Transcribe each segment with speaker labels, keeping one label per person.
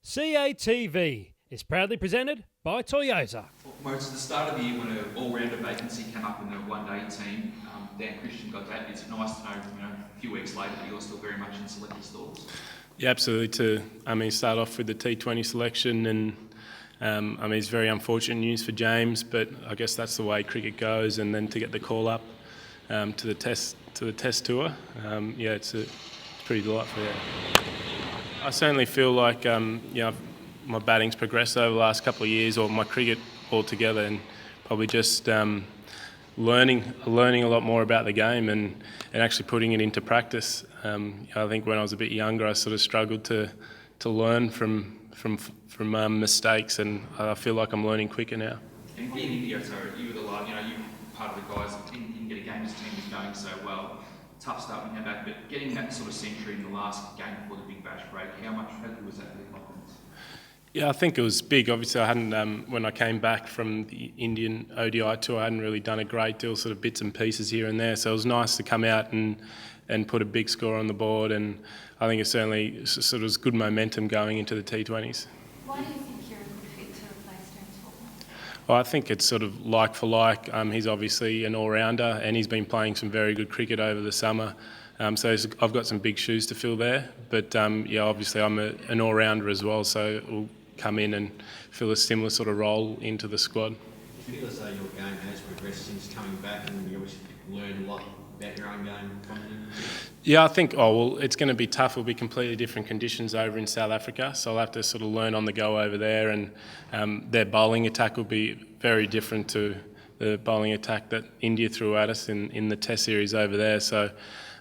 Speaker 1: CATV is proudly presented by Toyota.
Speaker 2: Most at the start of the year, when an all-rounder vacancy came up in the one-day team, Dan Christian got that. It's nice to know, a few weeks later that you're still very much in selectors' thoughts.
Speaker 3: Yeah, absolutely. Start off with the T20 selection, and it's very unfortunate news for James, but I guess that's the way cricket goes. And then to get the call up to the test tour, it's pretty delightful. Yeah. I certainly feel like my batting's progressed over the last couple of years, or my cricket altogether, and probably just learning a lot more about the game and actually putting it into practice. I think when I was a bit younger, I sort of struggled to learn from mistakes, and I feel like I'm learning quicker now.
Speaker 2: And being in India, so you were the last, you're part of the guys that didn't get a game as team was going so well. Tough start when you came back, but getting that sort of century in the last game before the Big Bash break, how good was that for the confidence?
Speaker 3: Yeah, I think it was big. Obviously, I hadn't, when I came back from the Indian ODI tour, I hadn't really done a great deal, sort of bits and pieces here and there. So it was nice to come out and put a big score on the board, and I think it certainly sort of was good momentum going into the T20s.
Speaker 4: Why do you think you're a good fit to replace James Faulkner?
Speaker 3: Well, I think it's sort of like for like. He's obviously an all-rounder, and he's been playing some very good cricket over the summer. So I've got some big shoes to fill there. But obviously I'm an all-rounder as well, so we'll come in and fill a similar sort of role into the squad.
Speaker 5: Do you feel as though your game has progressed since coming back, and you obviously learned a lot about your own game from him?
Speaker 3: Yeah, I think, it's going to be tough. It'll be completely different conditions over in South Africa, so I'll have to sort of learn on the go over there, and their bowling attack will be very different to the bowling attack that India threw at us in the Test series over there. So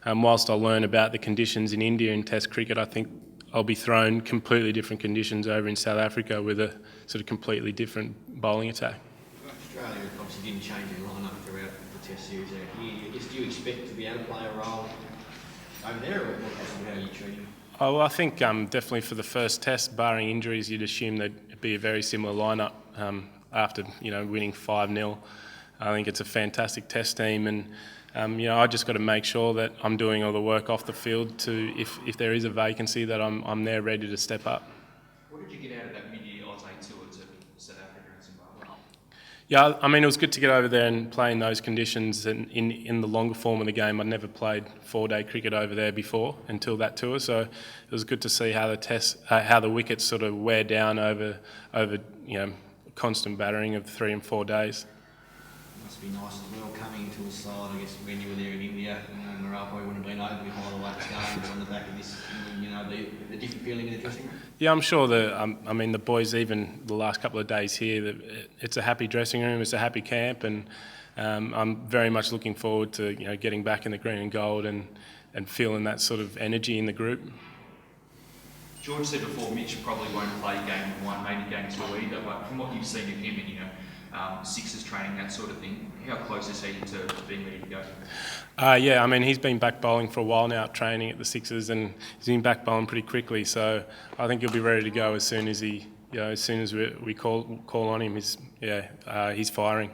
Speaker 3: whilst I'll learn about the conditions in India in Test cricket, I think I'll be thrown completely different conditions over in South Africa with a sort of completely different bowling attack.
Speaker 5: Australia obviously didn't change their lineup throughout the Test series out here. Do you expect to be able to play a role over there, or how are you treating?
Speaker 3: Oh, well, I think definitely for the first Test, barring injuries, you'd assume that it'd be a very similar lineup after winning 5-0. I think it's a fantastic Test team, and I just got to make sure that I'm doing all the work off the field to, if there is a vacancy, that I'm there ready to step up.
Speaker 2: What did you get out of that mid-year Aussie tour to South Africa and Zimbabwe?
Speaker 3: Yeah, it was good to get over there and play in those conditions, and in the longer form of the game. I'd never played 4-day cricket over there before until that tour, so it was good to see how the wickets sort of wear down over constant battering of 3 and 4 days.
Speaker 5: Must be nice as well coming into a side. I guess when you were there in India, morale probably wouldn't have been over behind the way it's going, but on the back of this, the different feeling in the dressing room.
Speaker 3: Yeah, I'm sure that the boys, even the last couple of days here, it's a happy dressing room, it's a happy camp, and I'm very much looking forward to getting back in the green and gold and feeling that sort of energy in the group.
Speaker 2: George said before, Mitch probably won't play game 1, maybe game 2 either, but from what you've seen of him and Sixers training, that sort of thing, how close is he to being ready to go?
Speaker 3: He's been back bowling for a while now, training at the Sixers, and he's been back bowling pretty quickly. So I think he'll be ready to go as soon as we call on him. He's firing.